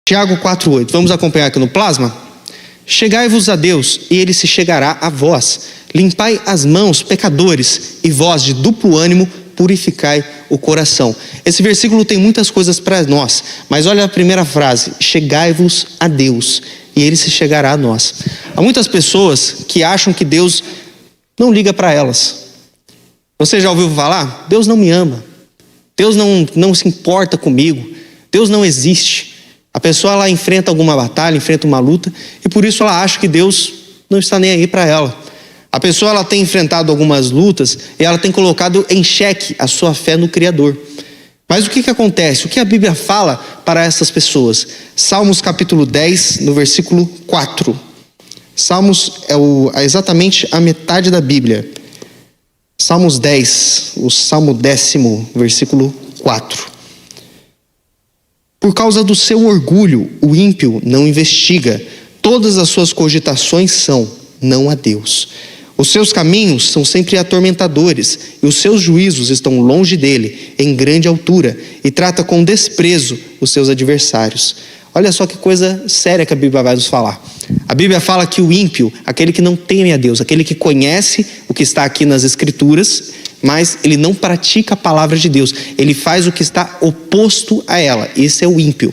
Tiago 4,8. Vamos acompanhar aqui no plasma? Chegai-vos a Deus, e Ele se chegará a vós. Limpai as mãos, pecadores, e vós, de duplo ânimo, purificai o coração. Esse versículo tem muitas coisas para nós, mas olha a primeira frase: chegai-vos a Deus, e Ele se chegará a nós. Há muitas pessoas que acham que Deus não liga para elas. Você já ouviu falar? Deus não me ama. Deus não se importa comigo. Deus não existe. A pessoa ela enfrenta alguma batalha, enfrenta uma luta, e por isso ela acha que Deus não está nem aí para ela. A pessoa ela tem enfrentado algumas lutas e ela tem colocado em xeque a sua fé no Criador. Mas o que acontece? O que a Bíblia fala para essas pessoas? Salmos capítulo 10, no versículo 4. Salmos é exatamente a metade da Bíblia. Salmos 10, o Salmo 10º, versículo 4. Por causa do seu orgulho, o ímpio não investiga. Todas as suas cogitações são, não a Deus. Os seus caminhos são sempre atormentadores, e os seus juízos estão longe dele, em grande altura, e trata com desprezo os seus adversários. Olha só que coisa séria que a Bíblia vai nos falar. A Bíblia fala que o ímpio, aquele que não teme a Deus, aquele que conhece o que está aqui nas Escrituras, mas ele não pratica a palavra de Deus, ele faz o que está oposto a ela. Esse é o ímpio.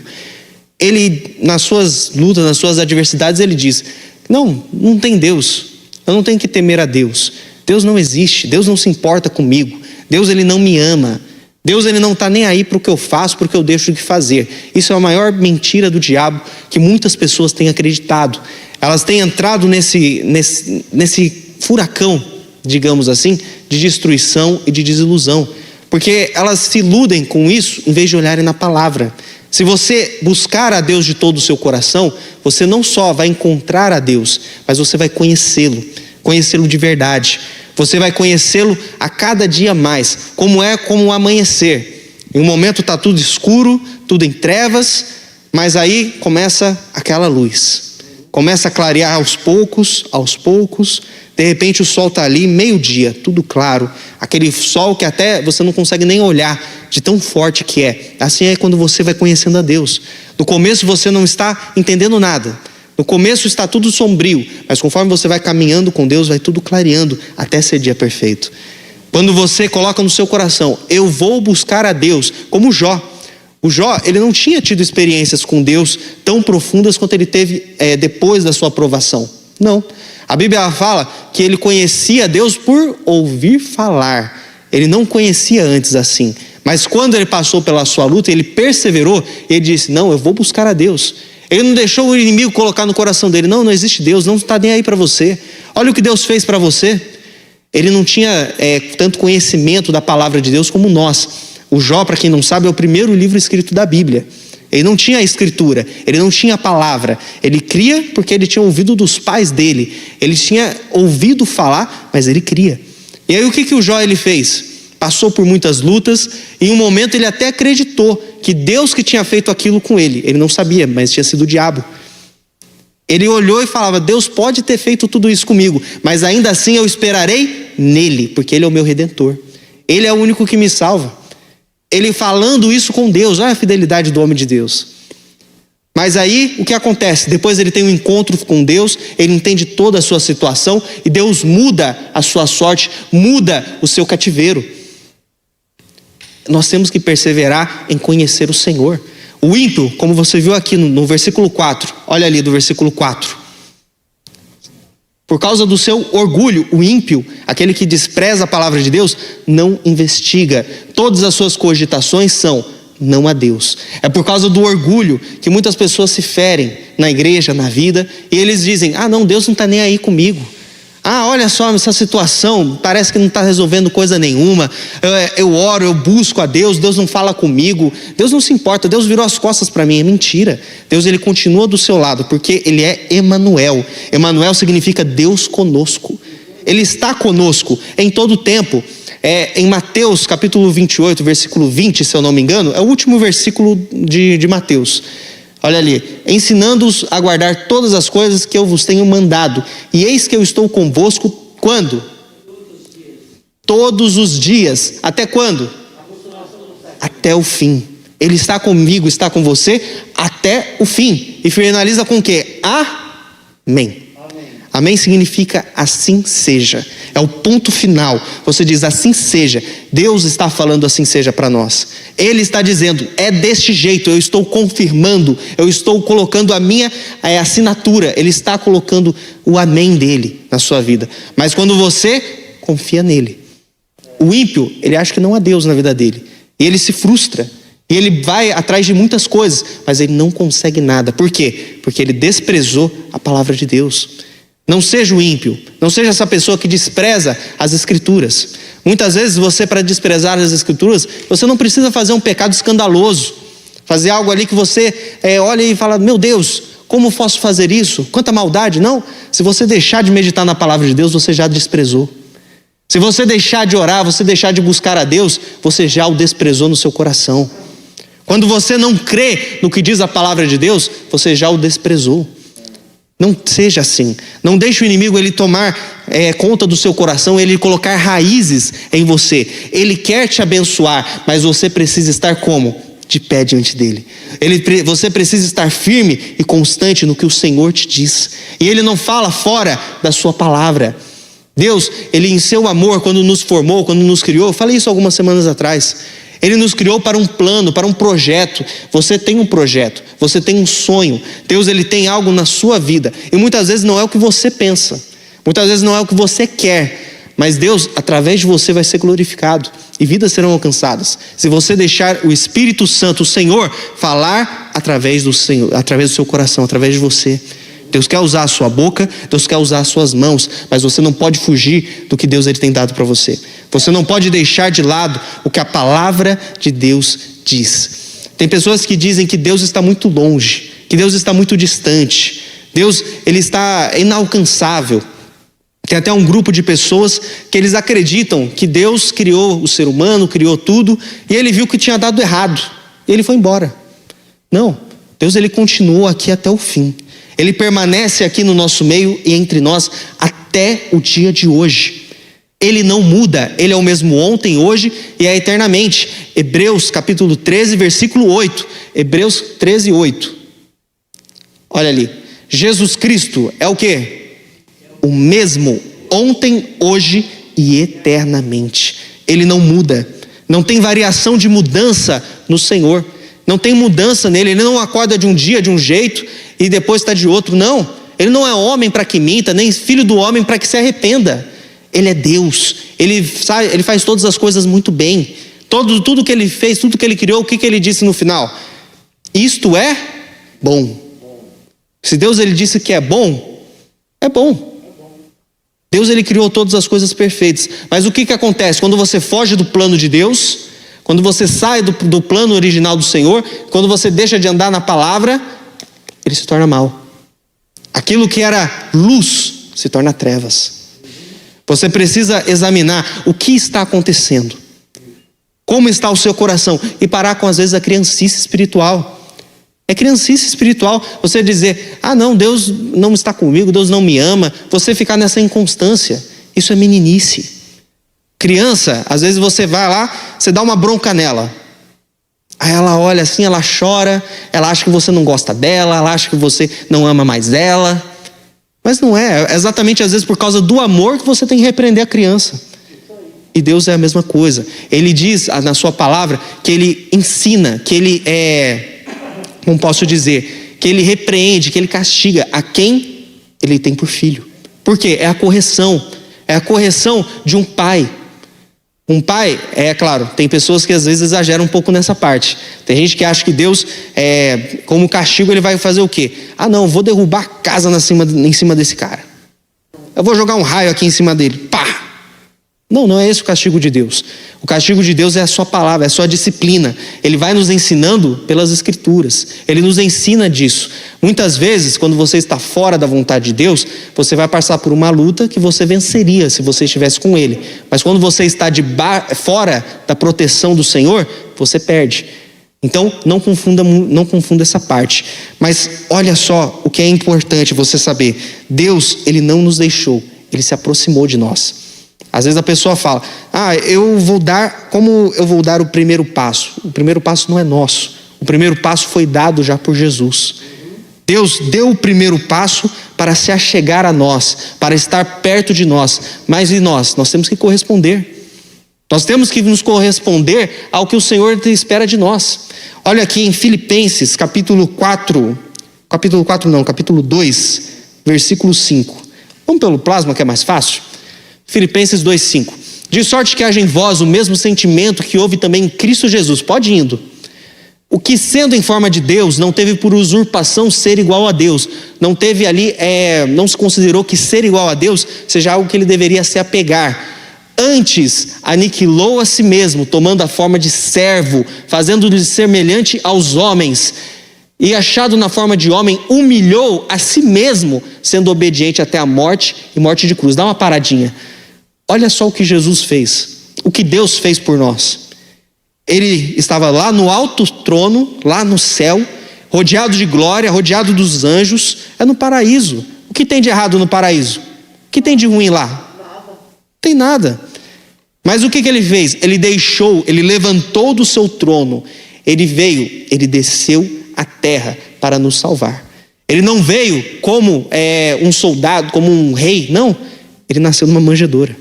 Ele, nas suas lutas, nas suas adversidades, ele diz: não tem Deus, eu não tenho que temer a Deus. Deus não existe, Deus não se importa comigo, Deus ele não me ama, Deus ele não está nem aí para o que eu faço, para o que eu deixo de fazer. Isso é a maior mentira do diabo que muitas pessoas têm acreditado. Elas têm entrado nesse furacão, digamos assim, de destruição e de desilusão, porque elas se iludem com isso em vez de olharem na palavra. Se você buscar a Deus de todo o seu coração, você não só vai encontrar a Deus, mas você vai conhecê-lo de verdade. Você vai conhecê-lo a cada dia mais, como o amanhecer. Em um momento está tudo escuro, tudo em trevas, mas aí começa aquela luz. Começa a clarear aos poucos. De repente o sol está ali, meio-dia, tudo claro. Aquele sol que até você não consegue nem olhar, de tão forte que é. Assim é quando você vai conhecendo a Deus. No começo você não está entendendo nada. No começo está tudo sombrio, mas conforme você vai caminhando com Deus, vai tudo clareando até ser dia perfeito. Quando você coloca no seu coração: eu vou buscar a Deus, como Jó. O Jó, ele não tinha tido experiências com Deus tão profundas quanto ele teve depois da sua aprovação. Não. A Bíblia fala que ele conhecia Deus por ouvir falar. Ele não conhecia antes assim. Mas quando ele passou pela sua luta, ele perseverou, ele disse: não, eu vou buscar a Deus. Ele não deixou o inimigo colocar no coração dele: não existe Deus, não está nem aí para você. Olha o que Deus fez para você. Ele não tinha tanto conhecimento da palavra de Deus como nós. O Jó, para quem não sabe, é o primeiro livro escrito da Bíblia. Ele não tinha a escritura, ele não tinha a palavra. Ele cria porque ele tinha ouvido dos pais dele. Ele tinha ouvido falar, mas ele cria. E aí o que o Jó ele fez? Passou por muitas lutas, e em um momento ele até acreditou que Deus que tinha feito aquilo com ele. Ele não sabia, mas tinha sido o diabo. Ele olhou e falava: Deus pode ter feito tudo isso comigo, mas ainda assim eu esperarei nele, porque ele é o meu redentor. Ele é o único que me salva. Ele falando isso com Deus, olha a fidelidade do homem de Deus. Mas aí o que acontece? Depois ele tem um encontro com Deus, ele entende toda a sua situação, e Deus muda a sua sorte, muda o seu cativeiro. Nós temos que perseverar em conhecer o Senhor. O ímpio, como você viu aqui no versículo 4, olha ali do versículo 4. Por causa do seu orgulho, o ímpio, aquele que despreza a palavra de Deus, não investiga. Todas as suas cogitações são, não a Deus. É por causa do orgulho que muitas pessoas se ferem na igreja, na vida, e eles dizem: não, Deus não está nem aí comigo. Olha só essa situação, parece que não está resolvendo coisa nenhuma. Eu oro, eu busco a Deus, Deus não fala comigo, Deus não se importa, Deus virou as costas para mim. É mentira. Deus ele continua do seu lado, porque ele é Emanuel. Emanuel significa Deus conosco. Ele está conosco em todo o tempo. Em Mateus capítulo 28, versículo 20, se eu não me engano, é o último versículo de Mateus. Olha ali: ensinando-os a guardar todas as coisas que eu vos tenho mandado. E eis que eu estou convosco, quando? Todos os dias. Até quando? Até o fim. Ele está comigo, está com você até o fim. E finaliza com o quê? Amém. Amém significa assim seja. É o ponto final. Você diz assim seja. Deus está falando assim seja para nós. Ele está dizendo, é deste jeito. Eu estou confirmando. Eu estou colocando a minha assinatura. Ele está colocando o amém dele na sua vida. Mas quando você confia nele. O ímpio, ele acha que não há Deus na vida dele. E ele se frustra. E ele vai atrás de muitas coisas. Mas ele não consegue nada. Por quê? Porque ele desprezou a palavra de Deus. Não seja o ímpio, não seja essa pessoa que despreza as escrituras. Muitas vezes você, para desprezar as escrituras, você não precisa fazer um pecado escandaloso. Fazer algo ali que você olha e fala, meu Deus, como posso fazer isso? Quanta maldade, não. Se você deixar de meditar na palavra de Deus, você já desprezou. Se você deixar de orar, você deixar de buscar a Deus, você já o desprezou no seu coração. Quando você não crê no que diz a palavra de Deus, você já o desprezou. Não seja assim. Não deixe o inimigo ele tomar conta do seu coração, ele colocar raízes em você. Ele quer te abençoar, mas você precisa estar como? De pé diante dele. Você precisa estar firme e constante no que o Senhor te diz. E ele não fala fora da sua palavra. Deus, ele em seu amor, quando nos formou, quando nos criou, eu falei isso algumas semanas atrás. Ele nos criou para um plano, para um projeto. Você tem um projeto, você tem um sonho. Deus, ele tem algo na sua vida. E muitas vezes não é o que você pensa. Muitas vezes não é o que você quer. Mas Deus, através de você, vai ser glorificado. E vidas serão alcançadas. Se você deixar o Espírito Santo, o Senhor, falar através do Senhor, através do seu coração, através de você. Deus quer usar a sua boca, Deus quer usar as suas mãos, mas você não pode fugir do que Deus ele tem dado para você. Você não pode deixar de lado o que a palavra de Deus diz. Tem pessoas que dizem que Deus está muito longe, que Deus está muito distante. Deus, ele está inalcançável. Tem até um grupo de pessoas que eles acreditam que Deus criou o ser humano, criou tudo, e ele viu que tinha dado errado, e ele foi embora. Não, Deus ele continuou aqui até o fim. Ele permanece aqui no nosso meio e entre nós até o dia de hoje. Ele não muda, ele é o mesmo ontem, hoje e é eternamente. Hebreus capítulo 13, versículo 8. Hebreus 13, 8. Olha ali. Jesus Cristo é o quê? O mesmo ontem, hoje e eternamente. Ele não muda. Não tem variação de mudança no Senhor. Não tem mudança nele. Ele não acorda de um dia de um jeito e depois está de outro. Não. Ele não é homem para que minta, nem filho do homem para que se arrependa. Ele é Deus. Ele faz todas as coisas muito bem. Tudo que ele fez, tudo que ele criou, o que ele disse no final? Isto é bom. Se Deus ele disse que é bom, é bom. Deus ele criou todas as coisas perfeitas. Mas o que acontece? Quando você foge do plano de Deus, quando você sai do plano original do Senhor, quando você deixa de andar na palavra, ele se torna mal. Aquilo que era luz se torna trevas. Você precisa examinar o que está acontecendo. Como está o seu coração? E parar com às vezes a criancice espiritual. É criancice espiritual você dizer, não, Deus não está comigo, Deus não me ama. Você ficar nessa inconstância, isso é meninice. Criança, às vezes você vai lá, você dá uma bronca nela. Aí ela olha assim, ela chora, ela acha que você não gosta dela, ela acha que você não ama mais ela. Mas não é exatamente às vezes por causa do amor que você tem que repreender a criança. E Deus é a mesma coisa. Ele diz na sua palavra que ele ensina, que ele como posso dizer, que ele repreende, que ele castiga a quem ele tem por filho. Por quê? É a correção de um pai. Um pai, claro, tem pessoas que às vezes exageram um pouco nessa parte. Tem gente que acha que Deus, como castigo, ele vai fazer o quê? Não, vou derrubar a casa em cima desse cara. Eu vou jogar um raio aqui em cima dele. Pá! Não é esse o castigo de Deus. O castigo de Deus é a sua palavra, é a sua disciplina. Ele vai nos ensinando pelas escrituras. Ele nos ensina disso. Muitas vezes, quando você está fora da vontade de Deus, você vai passar por uma luta que você venceria se você estivesse com Ele. Mas quando você está fora da proteção do Senhor, você perde. Então, não confunda essa parte. Mas olha só o que é importante você saber. Deus, Ele não nos deixou. Ele se aproximou de nós. Às vezes a pessoa fala, como eu vou dar o primeiro passo? O primeiro passo não é nosso. O primeiro passo foi dado já por Jesus. Deus deu o primeiro passo para se achegar a nós, para estar perto de nós. Mas e nós? Nós temos que corresponder. Nós temos que nos corresponder ao que o Senhor espera de nós. Olha aqui em Filipenses, capítulo 2, versículo 5. Vamos pelo plasma que é mais fácil? Filipenses 2:5. De sorte que haja em vós o mesmo sentimento que houve também em Cristo Jesus. Pode ir indo. O que, sendo em forma de Deus, não teve por usurpação ser igual a Deus. Não teve ali, não se considerou que ser igual a Deus seja algo que ele deveria se apegar. Antes, aniquilou a si mesmo, tomando a forma de servo, fazendo-lhe semelhante aos homens. E achado na forma de homem, humilhou a si mesmo, sendo obediente até a morte e morte de cruz. Dá uma paradinha. Olha só o que Jesus fez. O que Deus fez por nós. Ele estava lá no alto trono, lá no céu, rodeado de glória, rodeado dos anjos. É no paraíso. O que tem de errado no paraíso? O que tem de ruim lá? Não tem nada. Mas o que ele fez? Ele levantou do seu trono. Ele veio, ele desceu à terra para nos salvar. Ele não veio como um soldado, como um rei. Não, ele nasceu numa manjedoura.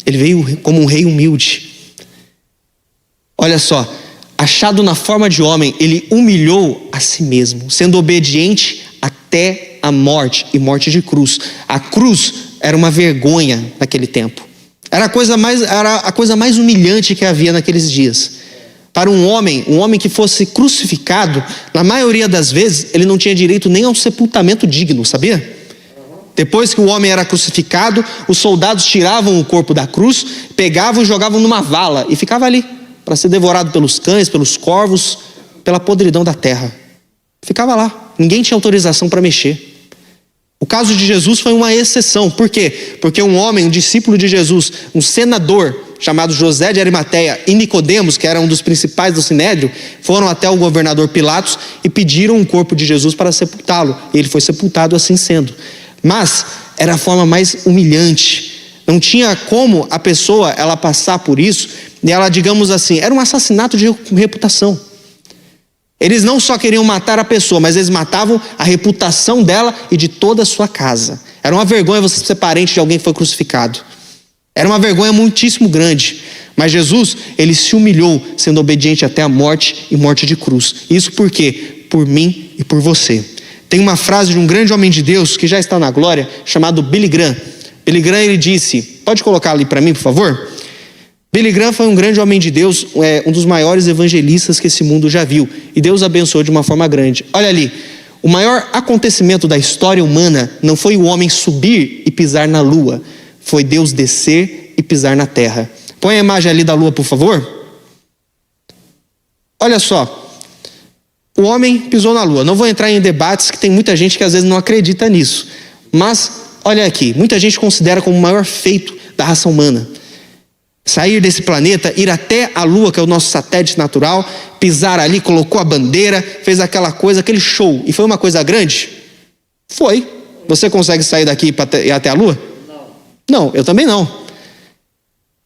Ele veio como um rei humilde. Olha só, achado na forma de homem, ele humilhou a si mesmo, sendo obediente até a morte e morte de cruz. A cruz era uma vergonha naquele tempo. Era a coisa mais humilhante que havia naqueles dias. Para um homem que fosse crucificado, na maioria das vezes, ele não tinha direito nem ao sepultamento digno, sabia? Depois que o homem era crucificado, os soldados tiravam o corpo da cruz, pegavam e jogavam numa vala e ficava ali, para ser devorado pelos cães, pelos corvos, pela podridão da terra. Ficava lá, ninguém tinha autorização para mexer. O caso de Jesus foi uma exceção. Por quê? Porque um homem, um discípulo de Jesus, um senador chamado José de Arimateia e Nicodemos, que era um dos principais do Sinédrio, foram até o governador Pilatos e pediram o corpo de Jesus para sepultá-lo. E ele foi sepultado assim sendo. Mas era a forma mais humilhante. Não tinha como a pessoa ela passar por isso e ela, digamos assim, era um assassinato de reputação. Eles não só queriam matar a pessoa, mas eles matavam a reputação dela e de toda a sua casa. Era uma vergonha você ser parente de alguém que foi crucificado. Era uma vergonha muitíssimo grande. Mas Jesus, ele se humilhou, sendo obediente até a morte e morte de cruz. Isso por quê? Por mim e por você. Tem uma frase de um grande homem de Deus, que já está na glória, chamado Billy Graham. Billy Graham, ele disse, pode colocar ali para mim, por favor? Billy Graham foi um grande homem de Deus, um dos maiores evangelistas que esse mundo já viu. E Deus abençoou de uma forma grande. Olha ali, o maior acontecimento da história humana não foi o homem subir e pisar na lua. Foi Deus descer e pisar na terra. Põe a imagem ali da lua, por favor. Olha só, o homem pisou na lua. Não vou entrar em debates, que tem muita gente que às vezes não acredita nisso. Mas, olha aqui, muita gente considera como o maior feito da raça humana. Sair desse planeta, ir até a lua, que é o nosso satélite natural, pisar ali, colocou a bandeira, fez aquela coisa, aquele show. E foi uma coisa grande? Foi. Você consegue sair daqui e ir até a lua? Não, eu também não.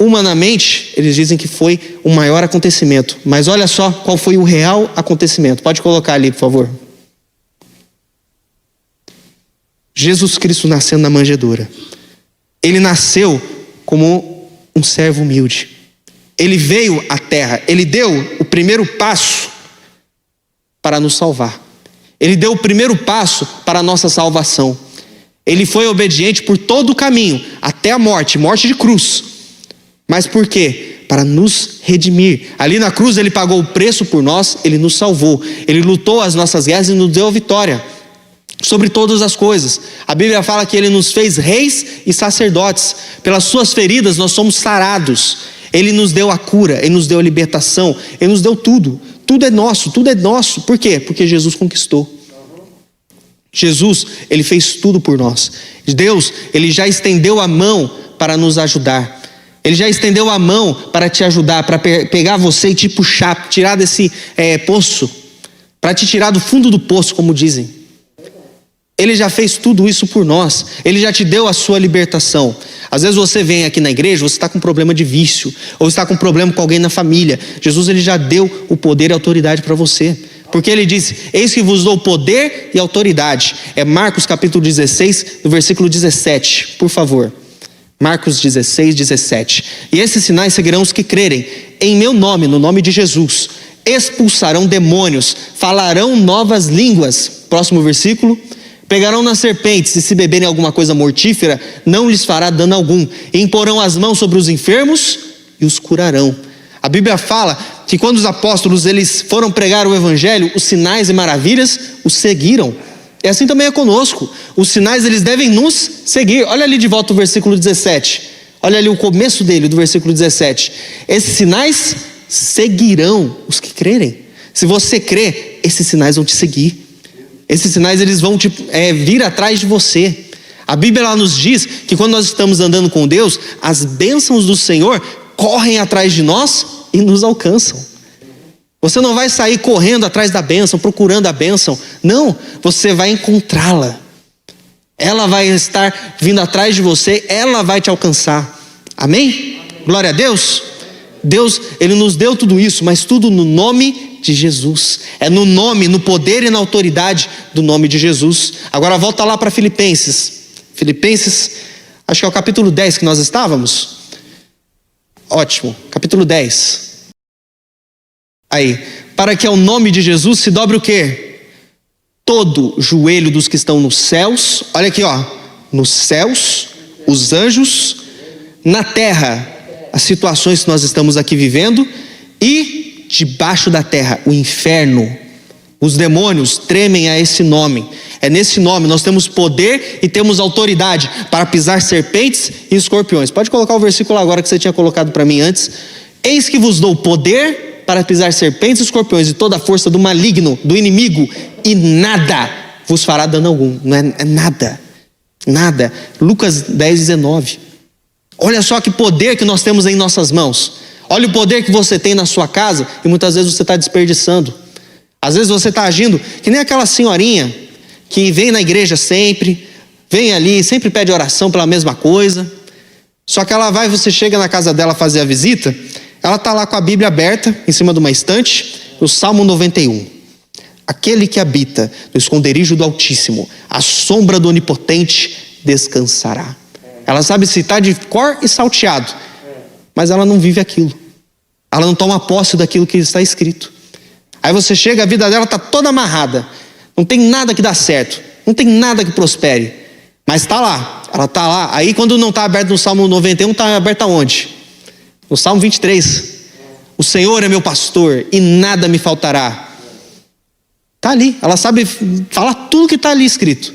Humanamente, eles dizem que foi o maior acontecimento. Mas olha só qual foi o real acontecimento. Pode colocar ali, por favor. Jesus Cristo nascendo na manjedoura. Ele nasceu como um servo humilde. Ele veio à terra. Ele deu o primeiro passo para nos salvar. Ele deu o primeiro passo para a nossa salvação. Ele foi obediente por todo o caminho, até a morte de cruz. Mas por quê? Para nos redimir. Ali na cruz ele pagou o preço por nós, ele nos salvou. Ele lutou as nossas guerras e nos deu a vitória sobre todas as coisas. A Bíblia fala que ele nos fez reis e sacerdotes. Pelas suas feridas nós somos sarados. Ele nos deu a cura, ele nos deu a libertação, ele nos deu tudo. Tudo é nosso, tudo é nosso. Por quê? Porque Jesus conquistou. Jesus, ele fez tudo por nós. Deus, ele já estendeu a mão para nos ajudar. Ele já estendeu a mão para te ajudar, para pegar você e te puxar, tirar desse poço, para te tirar do fundo do poço, como dizem. Ele já fez tudo isso por nós. Ele já te deu a sua libertação. Às vezes você vem aqui na igreja, você está com problema de vício, ou está com problema com alguém na família. Jesus, ele já deu o poder e a autoridade para você. Porque ele disse: eis que vos dou poder e autoridade. É Marcos capítulo 16, no versículo 17, por favor. Marcos 16, 17. E esses sinais seguirão os que crerem em meu nome, no nome de Jesus. Expulsarão demônios, falarão novas línguas. Próximo versículo. Pegarão nas serpentes, e se beberem alguma coisa mortífera, não lhes fará dano algum. E imporão as mãos sobre os enfermos e os curarão. A Bíblia fala que quando os apóstolos eles foram pregar o evangelho, os sinais e maravilhas os seguiram. E assim também é conosco. Os sinais eles devem nos seguir. Olha ali de volta o versículo 17. Olha ali o começo dele, do versículo 17. Esses sinais seguirão os que crerem. Se você crê, esses sinais vão te seguir. Esses sinais eles vão vir atrás de você. A Bíblia ela nos diz que quando nós estamos andando com Deus, as bênçãos do Senhor correm atrás de nós e nos alcançam. Você não vai sair correndo atrás da bênção, procurando a bênção. Não, você vai encontrá-la. Ela vai estar vindo atrás de você, ela vai te alcançar. Amém? Glória a Deus. Deus, ele nos deu tudo isso, mas tudo no nome de Jesus. É no nome, no poder e na autoridade do nome de Jesus. Agora volta lá para Filipenses. Filipenses, acho que é o capítulo 10 que nós estávamos. Ótimo, capítulo 10. Aí, para que ao nome de Jesus se dobre o quê? Todo joelho dos que estão nos céus, olha aqui ó, nos céus, os anjos, na terra, as situações que nós estamos aqui vivendo, e debaixo da terra, o inferno. Os demônios tremem a esse nome. É nesse nome nós temos poder e temos autoridade para pisar serpentes e escorpiões. Pode colocar o versículo agora que você tinha colocado para mim antes. Eis que vos dou poder para pisar serpentes e escorpiões e toda a força do maligno, do inimigo, e nada vos fará dano algum. Não é nada. Nada. Lucas 10, 19. Olha só que poder que nós temos em nossas mãos. Olha o poder que você tem na sua casa e muitas vezes você está desperdiçando. Às vezes você está agindo que nem aquela senhorinha que vem na igreja sempre, vem ali, sempre pede oração pela mesma coisa. Só que ela vai, você chega na casa dela fazer a visita, ela está lá com a Bíblia aberta, em cima de uma estante, no Salmo 91. Aquele que habita no esconderijo do Altíssimo, à sombra do Onipotente, descansará. Ela sabe citar de cor e salteado, mas ela não vive aquilo. Ela não toma posse daquilo que está escrito. Aí você chega, a vida dela está toda amarrada. Não tem nada que dá certo. Não tem nada que prospere. Mas está lá. Ela está lá. Aí quando não está aberto no Salmo 91, está aberto aonde? No Salmo 23. O Senhor é meu pastor e nada me faltará. Está ali. Ela sabe falar tudo que está ali escrito.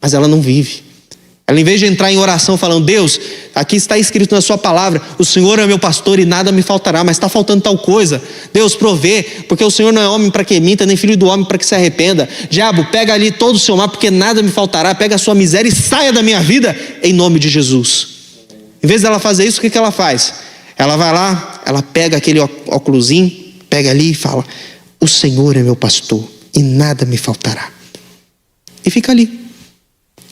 Mas ela não vive. Ela, em vez de entrar em oração falando: Deus, aqui está escrito na sua palavra, o Senhor é meu pastor e nada me faltará, mas está faltando tal coisa. Deus provê, porque o Senhor não é homem para que minta, nem filho do homem para que se arrependa. Diabo, pega ali todo o seu mal, porque nada me faltará. Pega a sua miséria e saia da minha vida, em nome de Jesus. Em vez dela fazer isso, o que ela faz? Ela vai lá, ela pega aquele óculosinho, pega ali e fala: o Senhor é meu pastor e nada me faltará. E fica ali.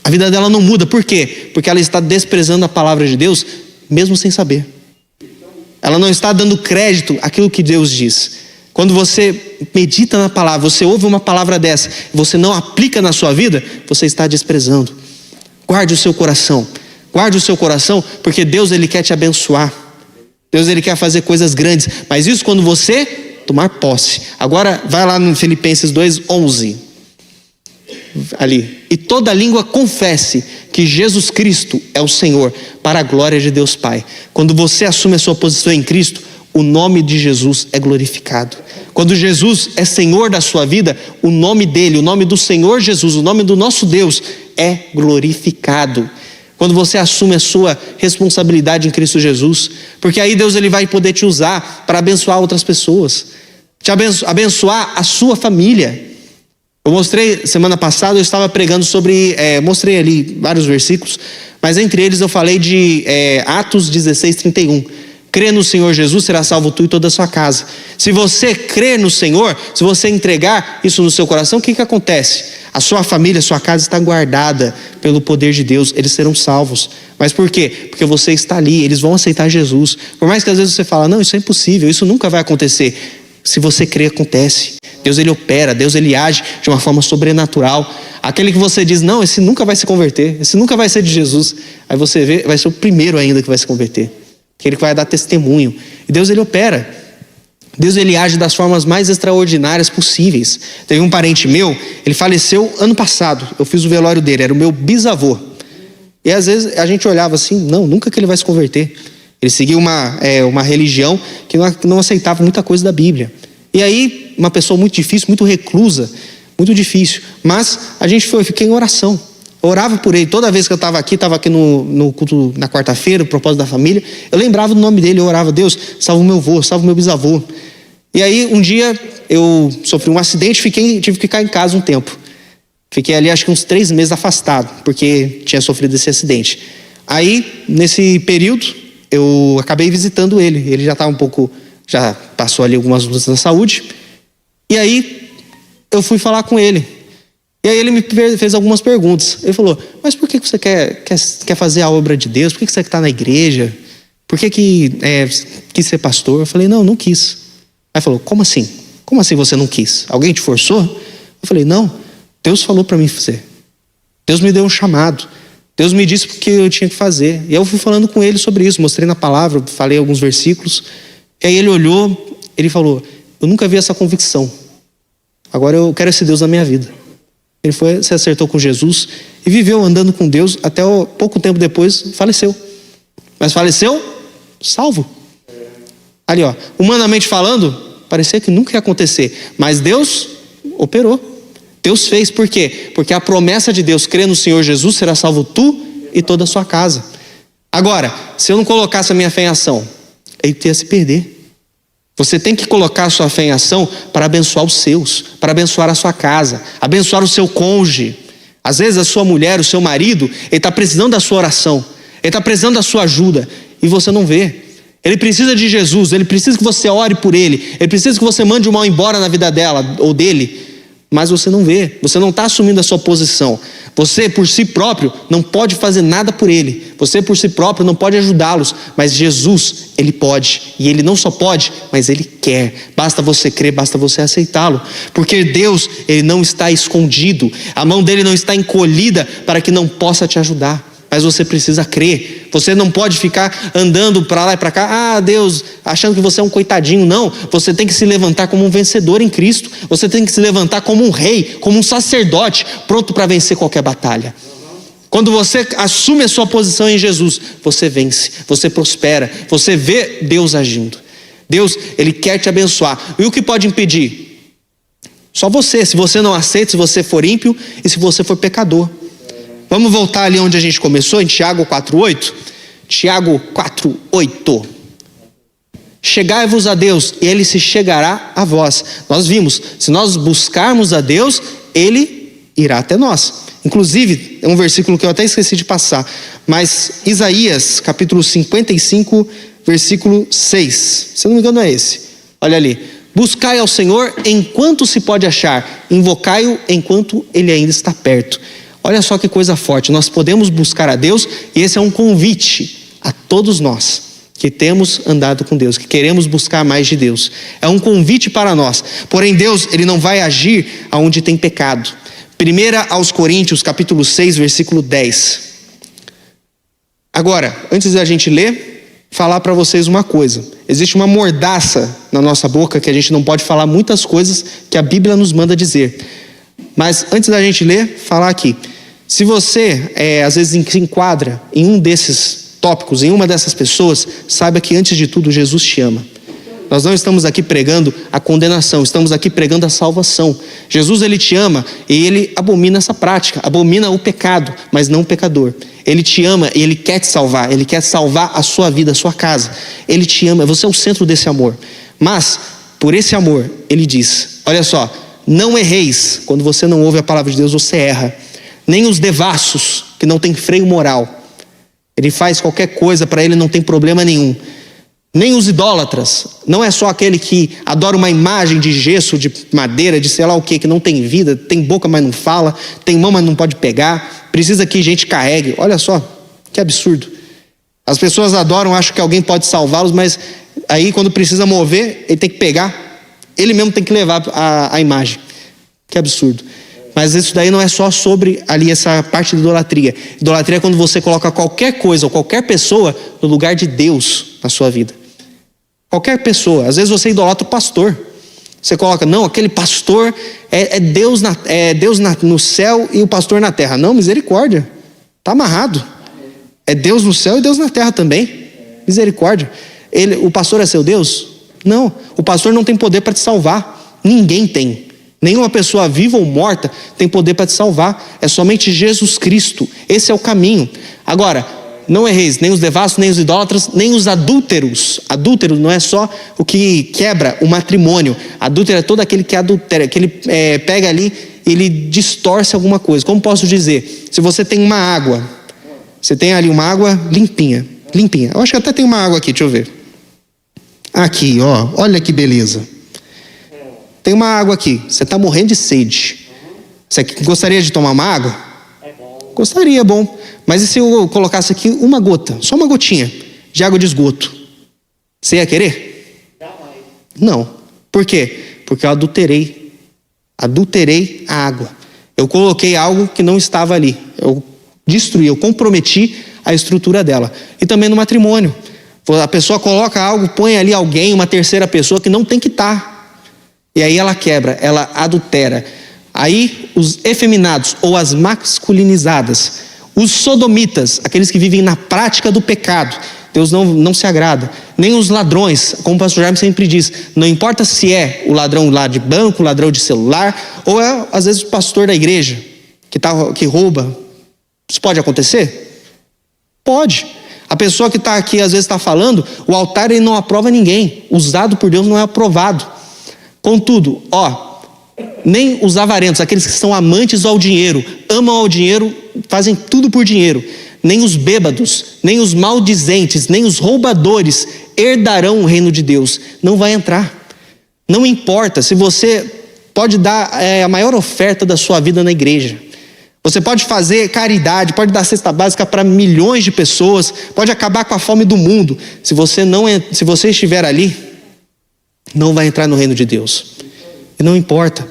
A vida dela não muda, por quê? Porque ela está desprezando a palavra de Deus, mesmo sem saber. Ela não está dando crédito àquilo que Deus diz. Quando você medita na palavra, você ouve uma palavra dessa, você não aplica na sua vida, você está desprezando. Guarde o seu coração. Guarde o seu coração, porque Deus ele quer te abençoar. Deus ele quer fazer coisas grandes, mas isso quando você tomar posse. Agora vai lá no Filipenses 2:11. Ali. E toda língua confesse que Jesus Cristo é o Senhor, para a glória de Deus Pai. Quando você assume a sua posição em Cristo, o nome de Jesus é glorificado. Quando Jesus é Senhor da sua vida, o nome dele, o nome do Senhor Jesus, o nome do nosso Deus é glorificado. Quando você assume a sua responsabilidade em Cristo Jesus, porque aí Deus ele vai poder te usar para abençoar outras pessoas, te abençoar a sua família. Eu mostrei, semana passada eu estava pregando sobre, mostrei ali vários versículos, mas entre eles eu falei de Atos 16:31. Crê no Senhor Jesus, será salvo tu e toda a sua casa. Se você crer no Senhor, se você entregar isso no seu coração, o que acontece? A sua família, a sua casa está guardada pelo poder de Deus. Eles serão salvos. Mas por quê? Porque você está ali, eles vão aceitar Jesus. Por mais que às vezes você fala, não, isso é impossível, isso nunca vai acontecer. Se você crê, acontece. Deus, ele opera, Deus, ele age de uma forma sobrenatural. Aquele que você diz, não, esse nunca vai se converter, esse nunca vai ser de Jesus. Aí você vê, vai ser o primeiro ainda que vai se converter. Aquele que vai dar testemunho. E Deus, ele opera. Deus, ele age das formas mais extraordinárias possíveis. Teve um parente meu, ele faleceu ano passado. Eu fiz o velório dele, era o meu bisavô. E às vezes a gente olhava assim, não, nunca que ele vai se converter. Ele seguiu uma religião que não aceitava muita coisa da Bíblia. E aí, uma pessoa muito difícil, muito reclusa, muito difícil. Mas a gente fiquei em oração. Eu orava por ele. Toda vez que eu estava aqui no culto na quarta-feira, o propósito da família, eu lembrava do nome dele, eu orava, Deus, salva o meu avô, salva o meu bisavô. E aí, um dia, eu sofri um acidente, tive que ficar em casa um tempo. Fiquei ali, acho que uns 3 meses afastado, porque tinha sofrido esse acidente. Aí, nesse período, eu acabei visitando ele. Ele já estava já passou ali algumas lutas da saúde. E aí, eu fui falar com ele. E aí ele me fez algumas perguntas. Ele falou, mas por que você quer fazer a obra de Deus? Por que você está na igreja? Por que quis ser pastor? Eu falei, não quis. Aí falou, como assim? Como assim você não quis? Alguém te forçou? Eu falei, não, Deus falou para mim fazer. Deus me deu um chamado. Deus me disse o que eu tinha que fazer. E eu fui falando com ele sobre isso, mostrei na palavra, falei alguns versículos. E aí ele olhou, ele falou, eu nunca vi essa convicção. Agora eu quero esse Deus na minha vida. Ele se acertou com Jesus e viveu andando com Deus até pouco tempo depois faleceu. Mas faleceu salvo. Ali, ó, humanamente falando, parecia que nunca ia acontecer. Mas Deus operou. Deus fez, por quê? Porque a promessa de Deus, crê no Senhor Jesus, será salvo tu e toda a sua casa. Agora, se eu não colocasse a minha fé em ação, eu ia se perder. Você tem que colocar a sua fé em ação para abençoar os seus, para abençoar a sua casa, abençoar o seu cônjuge. Às vezes a sua mulher, o seu marido, ele está precisando da sua oração, ele está precisando da sua ajuda e você não vê. Ele precisa de Jesus, ele precisa que você ore por ele, ele precisa que você mande o mal embora na vida dela ou dele. Mas você não vê, você não está assumindo a sua posição. Você por si próprio não pode fazer nada por ele. Você por si próprio não pode ajudá-los. Mas Jesus, ele pode. E ele não só pode, mas ele quer. Basta você crer, basta você aceitá-lo. Porque Deus, ele não está escondido. A mão dele não está encolhida para que não possa te ajudar. Mas você precisa crer. Você não pode ficar andando para lá e para cá. Ah, Deus, achando que você é um coitadinho. Não, você tem que se levantar como um vencedor em Cristo. Você tem que se levantar como um rei, como um sacerdote, pronto para vencer qualquer batalha. Quando você assume a sua posição em Jesus, você vence, você prospera, você vê Deus agindo. Deus, ele quer te abençoar. E o que pode impedir? Só você, se você não aceita, se você for ímpio e se você for pecador. Vamos voltar ali onde a gente começou, em Tiago 4:8. Tiago 4:8. Chegai-vos a Deus, e ele se chegará a vós. Nós vimos, se nós buscarmos a Deus, ele irá até nós. Inclusive, é um versículo que eu até esqueci de passar, mas Isaías, capítulo 55, versículo 6. Se eu não me engano é esse. Olha ali. Buscai ao Senhor enquanto se pode achar, invocai-o enquanto ele ainda está perto. Olha só que coisa forte, nós podemos buscar a Deus e esse é um convite a todos nós que temos andado com Deus, que queremos buscar mais de Deus. É um convite para nós, porém Deus, ele não vai agir aonde tem pecado. 1 aos Coríntios, capítulo 6, versículo 10. Agora, antes da gente ler, falar para vocês uma coisa. Existe uma mordaça na nossa boca que a gente não pode falar muitas coisas que a Bíblia nos manda dizer. Mas antes da gente ler, falar aqui. Se você, às vezes, se enquadra em um desses tópicos, em uma dessas pessoas, saiba que antes de tudo Jesus te ama. Nós não estamos aqui pregando a condenação, estamos aqui pregando a salvação. Jesus, ele te ama e ele abomina essa prática, abomina o pecado, mas não o pecador. Ele te ama e ele quer te salvar, ele quer salvar a sua vida, a sua casa. Ele te ama, você é o centro desse amor. Mas, por esse amor, ele diz, olha só, não erreis. Quando você não ouve a palavra de Deus, você erra. Nem os devassos, que não tem freio moral. Ele faz qualquer coisa, para ele não tem problema nenhum. Nem os idólatras, não é só aquele que adora uma imagem de gesso, de madeira, de sei lá o que não tem vida, tem boca mas não fala, tem mão mas não pode pegar, precisa que a gente carregue. Olha só, que absurdo. As pessoas adoram, acham que alguém pode salvá-los, mas aí quando precisa mover, ele tem que pegar, ele mesmo tem que levar a imagem. Que absurdo. Mas isso daí não é só sobre ali essa parte de idolatria. Idolatria é quando você coloca qualquer coisa ou qualquer pessoa no lugar de Deus na sua vida. Qualquer pessoa. Às vezes você idolatra o pastor. Você coloca, não, aquele pastor é Deus, no céu e o pastor na terra. Não, misericórdia. Está amarrado. É Deus no céu e Deus na terra também. Misericórdia. O pastor é seu Deus? Não. O pastor não tem poder para te salvar. Ninguém tem. Nenhuma pessoa viva ou morta tem poder para te salvar. É somente Jesus Cristo. Esse é o caminho. Agora, não erreis, nem os devassos, nem os idólatras, nem os adúlteros. Adúltero não é só o que quebra o matrimônio. Adúltero é todo aquele que adultera, que ele pega ali e ele distorce alguma coisa. Como posso dizer? Se você tem uma água, você tem ali uma água limpinha. Eu acho que até tem uma água aqui, deixa eu ver. Aqui, ó, olha que beleza. Tem uma água aqui, você está morrendo de sede. Você gostaria de tomar uma água? É bom. Gostaria, bom. Mas e se eu colocasse aqui uma gota, só uma gotinha de água de esgoto? Você ia querer? Jamais. Não. Por quê? Porque eu adulterei a água. Eu coloquei algo que não estava ali. Eu destruí, eu comprometi a estrutura dela. E também no matrimônio. A pessoa coloca algo, põe ali alguém, uma terceira pessoa que não tem que estar. E aí ela quebra, ela adultera. Aí os efeminados ou as masculinizadas, os sodomitas, aqueles que vivem na prática do pecado, Deus não se agrada. Nem os ladrões, como o pastor Jaime sempre diz, não importa se é o ladrão lá de banco, o ladrão de celular, ou é às vezes o pastor da igreja que rouba. Isso pode acontecer? Pode. A pessoa que está aqui às vezes está falando, o altar ele não aprova ninguém. Usado por Deus não é aprovado. Contudo, nem os avarentos, aqueles que são amantes ao dinheiro, amam ao dinheiro, fazem tudo por dinheiro, nem os bêbados, nem os maldizentes, nem os roubadores herdarão o reino de Deus. Não vai entrar. Não importa se você pode dar a maior oferta da sua vida na igreja. Você pode fazer caridade, pode dar cesta básica para milhões de pessoas, pode acabar com a fome do mundo. Se você estiver ali, não vai entrar no reino de Deus. E não importa.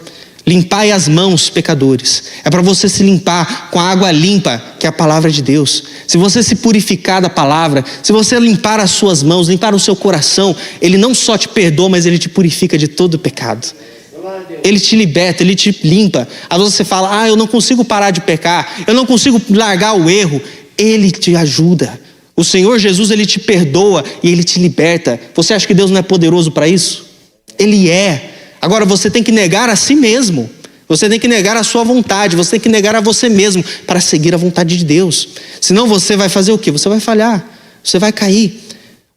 Limpai as mãos, pecadores. É para você se limpar com a água limpa, que é a palavra de Deus. Se você se purificar da palavra, se você limpar as suas mãos, limpar o seu coração, Ele não só te perdoa, mas Ele te purifica de todo pecado. Ele te liberta, Ele te limpa. Às vezes você fala, eu não consigo parar de pecar, eu não consigo largar o erro. Ele te ajuda. O Senhor Jesus, Ele te perdoa e Ele te liberta. Você acha que Deus não é poderoso para isso? Ele é. Agora você tem que negar a si mesmo. Você tem que negar a sua vontade. Você tem que negar a você mesmo para seguir a vontade de Deus. Senão você vai fazer o quê? Você vai falhar. Você vai cair.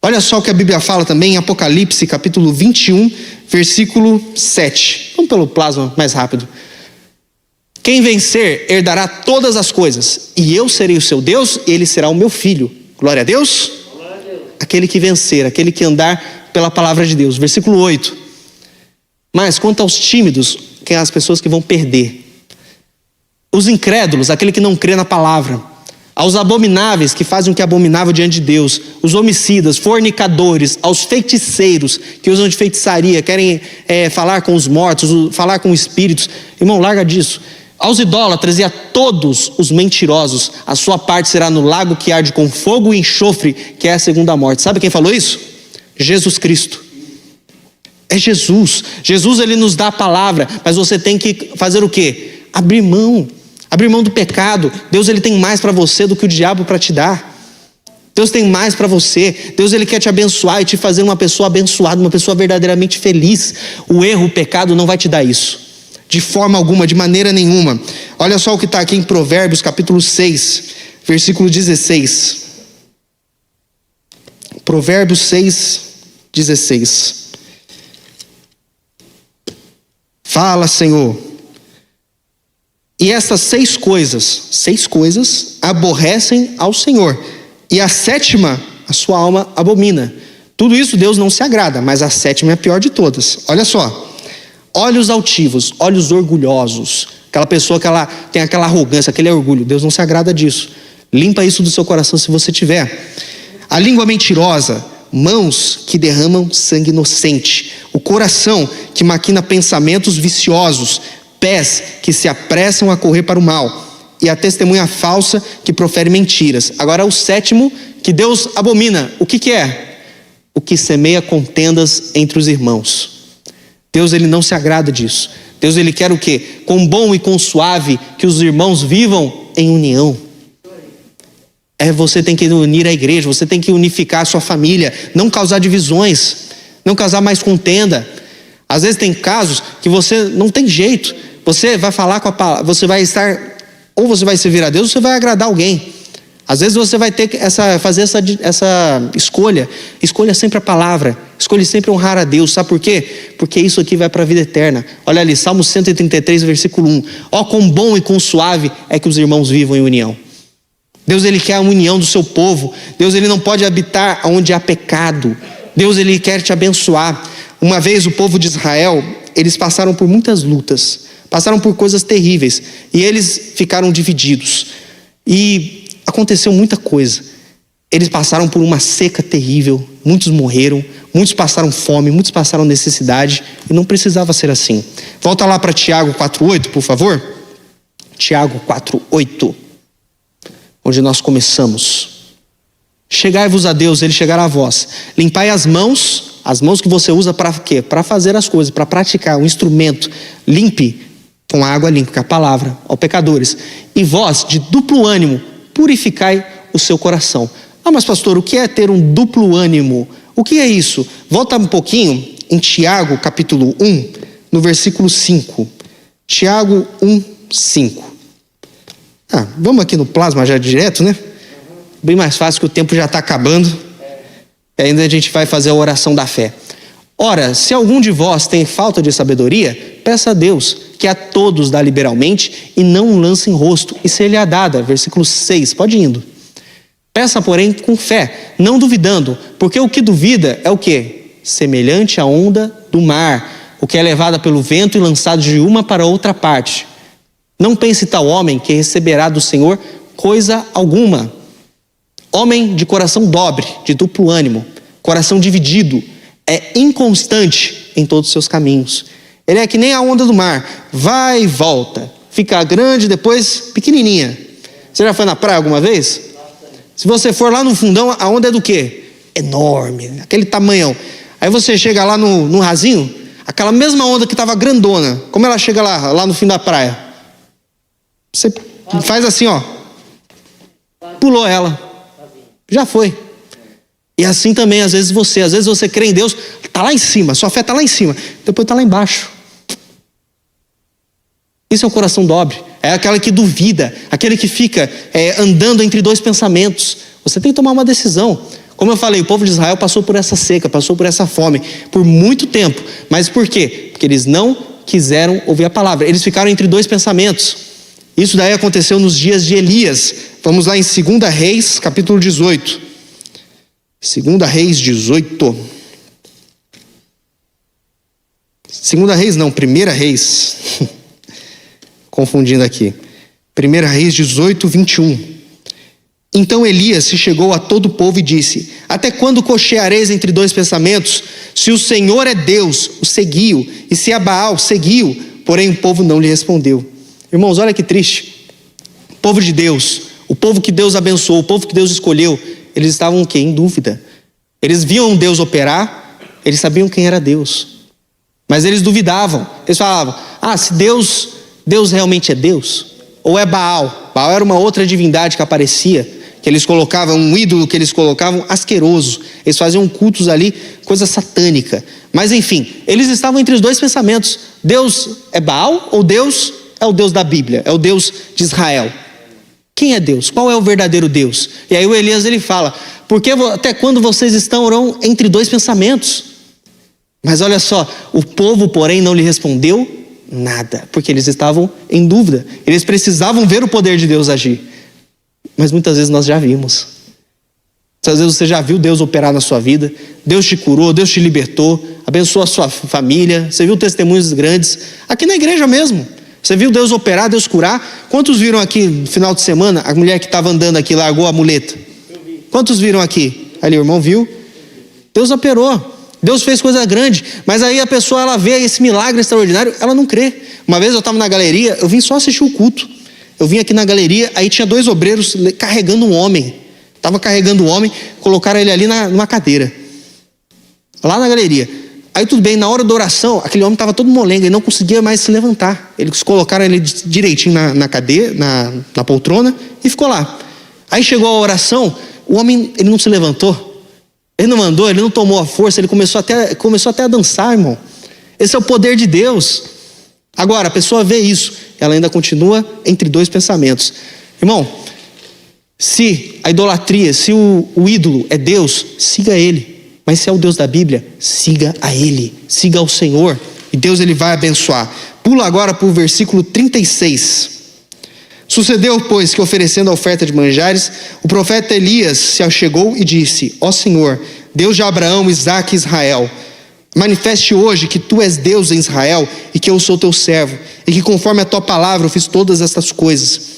Olha só o que a Bíblia fala também em Apocalipse, capítulo 21, versículo 7. Vamos pelo plasma mais rápido. Quem vencer herdará todas as coisas, e eu serei o seu Deus, e ele será o meu filho. Glória a Deus. Glória a Deus. Aquele que vencer, aquele que andar pela palavra de Deus. Versículo 8. Mas quanto aos tímidos, que são as pessoas que vão perder. Os incrédulos, aquele que não crê na palavra. Aos abomináveis, que fazem o que é abominável diante de Deus. Os homicidas, fornicadores, aos feiticeiros, que usam de feitiçaria, querem falar com os mortos, falar com espíritos. Irmão, larga disso. Aos idólatras e a todos os mentirosos, a sua parte será no lago que arde com fogo e enxofre, que é a segunda morte. Sabe quem falou isso? Jesus Cristo. É Jesus. Jesus, Ele nos dá a palavra, mas você tem que fazer o quê? Abrir mão do pecado. Deus, Ele tem mais para você do que o diabo para te dar. Deus tem mais para você. Deus, Ele quer te abençoar e te fazer uma pessoa abençoada, uma pessoa verdadeiramente feliz. O erro, o pecado não vai te dar isso. De forma alguma, de maneira nenhuma. Olha só o que está aqui em Provérbios, capítulo 6, versículo 16. Provérbios 6, 16. Fala, Senhor. E estas 6 coisas aborrecem ao Senhor, e a 7ª a sua alma abomina. Tudo isso Deus não se agrada, mas a sétima é a pior de todas. Olha só. Olhos altivos, olhos orgulhosos. Aquela pessoa que ela tem aquela arrogância, aquele orgulho. Deus não se agrada disso. Limpa isso do seu coração se você tiver. A língua mentirosa, mãos que derramam sangue inocente. O coração que maquina pensamentos viciosos. Pés que se apressam a correr para o mal. E a testemunha falsa que profere mentiras. Agora o sétimo que Deus abomina. O que é? O que semeia contendas entre os irmãos. Deus, ele não se agrada disso. Deus, ele quer o quê? Com bom e com suave, que os irmãos vivam em união. Você tem que unir a igreja, você tem que unificar a sua família, não causar divisões, não causar mais contenda. Às vezes tem casos que você não tem jeito. Você vai falar com a palavra, você vai estar, ou você vai servir a Deus, ou você vai agradar alguém. Às vezes você vai ter que fazer essa escolha. Escolha sempre a palavra. Escolha sempre honrar a Deus. Sabe por quê? Porque isso aqui vai para a vida eterna. Olha ali, Salmo 133, versículo 1. Ó, quão bom e quão suave é que os irmãos vivam em união. Deus, ele quer a união do seu povo. Deus, ele não pode habitar onde há pecado. Deus, ele quer te abençoar. Uma vez o povo de Israel, eles passaram por muitas lutas. Passaram por coisas terríveis. E eles ficaram divididos. E aconteceu muita coisa. Eles passaram por uma seca terrível, muitos morreram, muitos passaram fome, muitos passaram necessidade, e não precisava ser assim. Volta lá para Tiago 4:8, por favor. Tiago 4:8, onde nós começamos. Chegai-vos a Deus, ele chegará a vós. Limpai as mãos que você usa para quê? Para fazer as coisas, para praticar, um instrumento. Limpe com a água limpa, com a palavra, ó pecadores. E vós, de duplo ânimo, purificai o seu coração. Ah, mas pastor, o que é ter um duplo ânimo? O que é isso? Volta um pouquinho em Tiago, capítulo 1, no versículo 5. Tiago 1, 5. Vamos aqui no plasma já direto, né? Bem mais fácil, que o tempo já está acabando. E ainda a gente vai fazer a oração da fé. Ora, se algum de vós tem falta de sabedoria, peça a Deus, que a todos dá liberalmente, e não lance em rosto, e ser-lhe-á dada. Versículo 6, pode indo. Peça, porém, com fé, não duvidando, porque o que duvida é o quê? Semelhante à onda do mar, o que é levada pelo vento e lançado de uma para outra parte. Não pense tal homem que receberá do Senhor coisa alguma. Homem de coração dobre, de duplo ânimo, coração dividido, é inconstante em todos os seus caminhos. Ele é que nem a onda do mar, vai e volta, fica grande, depois pequenininha. Você já foi na praia alguma vez? Se você for lá no fundão, a onda é do quê? Enorme, aquele tamanhão. Aí você chega lá no rasinho, aquela mesma onda que estava grandona, como ela chega lá no fim da praia? Você faz assim, ó, pulou ela, já foi. E assim também, às vezes você crê em Deus, está lá em cima, sua fé está lá em cima, depois está lá embaixo. Isso é o coração dobre, é aquele que duvida, aquele que fica andando entre dois pensamentos. Você tem que tomar uma decisão. Como eu falei, o povo de Israel passou por essa seca, passou por essa fome, por muito tempo. Mas por quê? Porque eles não quiseram ouvir a palavra, eles ficaram entre dois pensamentos. Isso daí aconteceu nos dias de Elias. Vamos lá em 2 Reis, capítulo 18. 2 Reis 18. 2 Reis não, 1 Reis. Confundindo aqui. 1 Reis 18, 21. Então Elias se chegou a todo o povo e disse: até quando cocheareis entre dois pensamentos? Se o Senhor é Deus, o seguiu, e se é Baal, seguiu. Porém o povo não lhe respondeu. Irmãos, olha que triste. O povo de Deus, o povo que Deus abençoou, o povo que Deus escolheu, eles estavam o quê? Em dúvida. Eles viam Deus operar, eles sabiam quem era Deus, mas eles duvidavam. Eles falavam: se Deus realmente é Deus? Ou é Baal? Baal era uma outra divindade que aparecia, que eles colocavam, um ídolo que eles colocavam asqueroso. Eles faziam cultos ali, coisa satânica. Mas enfim, eles estavam entre os dois pensamentos. Deus é Baal ou Deus é o Deus da Bíblia? É o Deus de Israel? Quem é Deus? Qual é o verdadeiro Deus? E aí o Elias ele fala: porque até quando vocês estão entre dois pensamentos? Mas olha só, o povo porém não lhe respondeu nada, porque eles estavam em dúvida. Eles precisavam ver o poder de Deus agir. Mas muitas vezes nós já vimos. Às vezes você já viu Deus operar na sua vida, Deus te curou, Deus te libertou, abençoou a sua família, você viu testemunhos grandes, aqui na igreja mesmo. Você viu Deus operar, Deus curar? Quantos viram aqui no final de semana, a mulher que estava andando aqui, largou a muleta? Quantos viram aqui? Ali o irmão viu? Deus operou, Deus fez coisa grande, mas aí a pessoa, ela vê esse milagre extraordinário, ela não crê. Uma vez eu estava na galeria, eu vim só assistir o culto. Eu vim aqui na galeria, aí tinha 2 obreiros carregando um homem. Estava carregando o homem, colocaram ele ali numa cadeira. Lá na galeria. Aí tudo bem, na hora da oração, aquele homem estava todo molenga, ele não conseguia mais se levantar. Eles colocaram ele direitinho na cadeira, na poltrona, e ficou lá. Aí chegou a oração, o homem, ele não se levantou. Ele não andou, ele não tomou a força, ele começou até a dançar, irmão. Esse é o poder de Deus. Agora, a pessoa vê isso, ela ainda continua entre 2 pensamentos. Irmão, se a idolatria, se o ídolo é Deus, siga ele. Mas se é o Deus da Bíblia, siga a ele, siga ao Senhor, e Deus ele vai abençoar. Pula agora para o versículo 36. Sucedeu, pois, que oferecendo a oferta de manjares, o profeta Elias se achegou e disse: Ó Senhor, Deus de Abraão, Isaque e Israel, manifeste hoje que tu és Deus em Israel e que eu sou teu servo, e que conforme a tua palavra eu fiz todas estas coisas.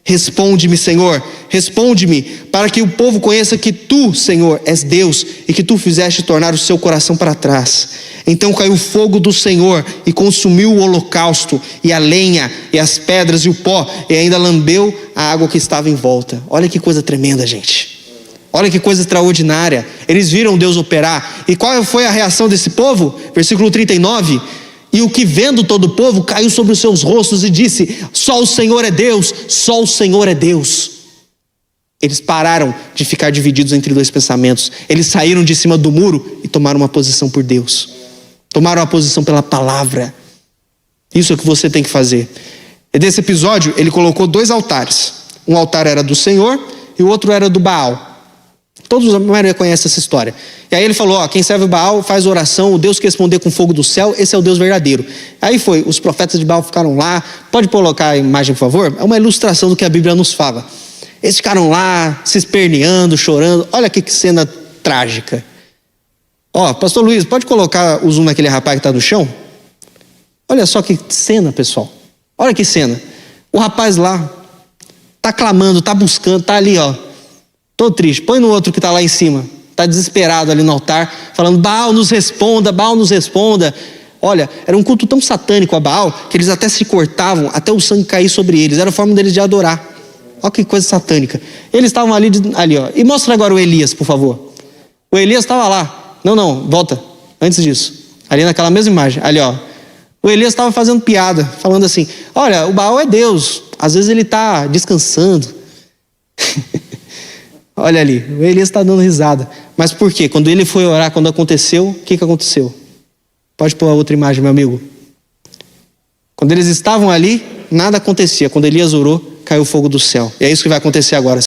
Responde-me, Senhor, responde-me, para que o povo conheça que tu, Senhor, és Deus e que tu fizeste tornar o seu coração para trás. Então caiu o fogo do Senhor e consumiu o holocausto e a lenha e as pedras e o pó, e ainda lambeu a água que estava em volta. Olha que coisa tremenda, gente. Olha que coisa extraordinária. Eles viram Deus operar. E qual foi a reação desse povo? Versículo 39. E o que vendo todo o povo caiu sobre os seus rostos e disse: só o Senhor é Deus, só o Senhor é Deus. Eles pararam de ficar divididos entre 2 pensamentos. Eles saíram de cima do muro e tomaram uma posição por Deus. Tomaram uma posição pela palavra. Isso é o que você tem que fazer. E desse episódio, ele colocou 2 altares. Um altar era do Senhor e o outro era do Baal. Todos a maioria conhece essa história. E aí ele falou: quem serve o Baal faz oração, o Deus que responder com fogo do céu, esse é o Deus verdadeiro. Aí foi, os profetas de Baal ficaram lá. Pode colocar a imagem, por favor? É uma ilustração do que a Bíblia nos fala. Eles ficaram lá, se esperneando, chorando. Olha que cena trágica. Pastor Luiz, pode colocar o zoom naquele rapaz que está no chão? Olha só que cena, pessoal. Olha que cena. O rapaz lá está clamando, está buscando, está ali, todo triste. Põe no outro que está lá em cima. Está desesperado ali no altar, falando: Baal nos responda, Baal nos responda. Olha, era um culto tão satânico a Baal, que eles até se cortavam, até o sangue cair sobre eles. Era a forma deles de adorar. Olha que coisa satânica. Eles estavam ali, E mostra agora o Elias, por favor. O Elias estava lá. Não, volta. Antes disso. Ali naquela mesma imagem. Ali, O Elias estava fazendo piada, falando assim: olha, o Baal é Deus. Às vezes ele está descansando. Olha ali, o Elias está dando risada. Mas por quê? Quando ele foi orar, quando aconteceu, o que aconteceu? Pode pôr a outra imagem, meu amigo. Quando eles estavam ali, nada acontecia. Quando Elias orou, caiu o fogo do céu. E é isso que vai acontecer agora.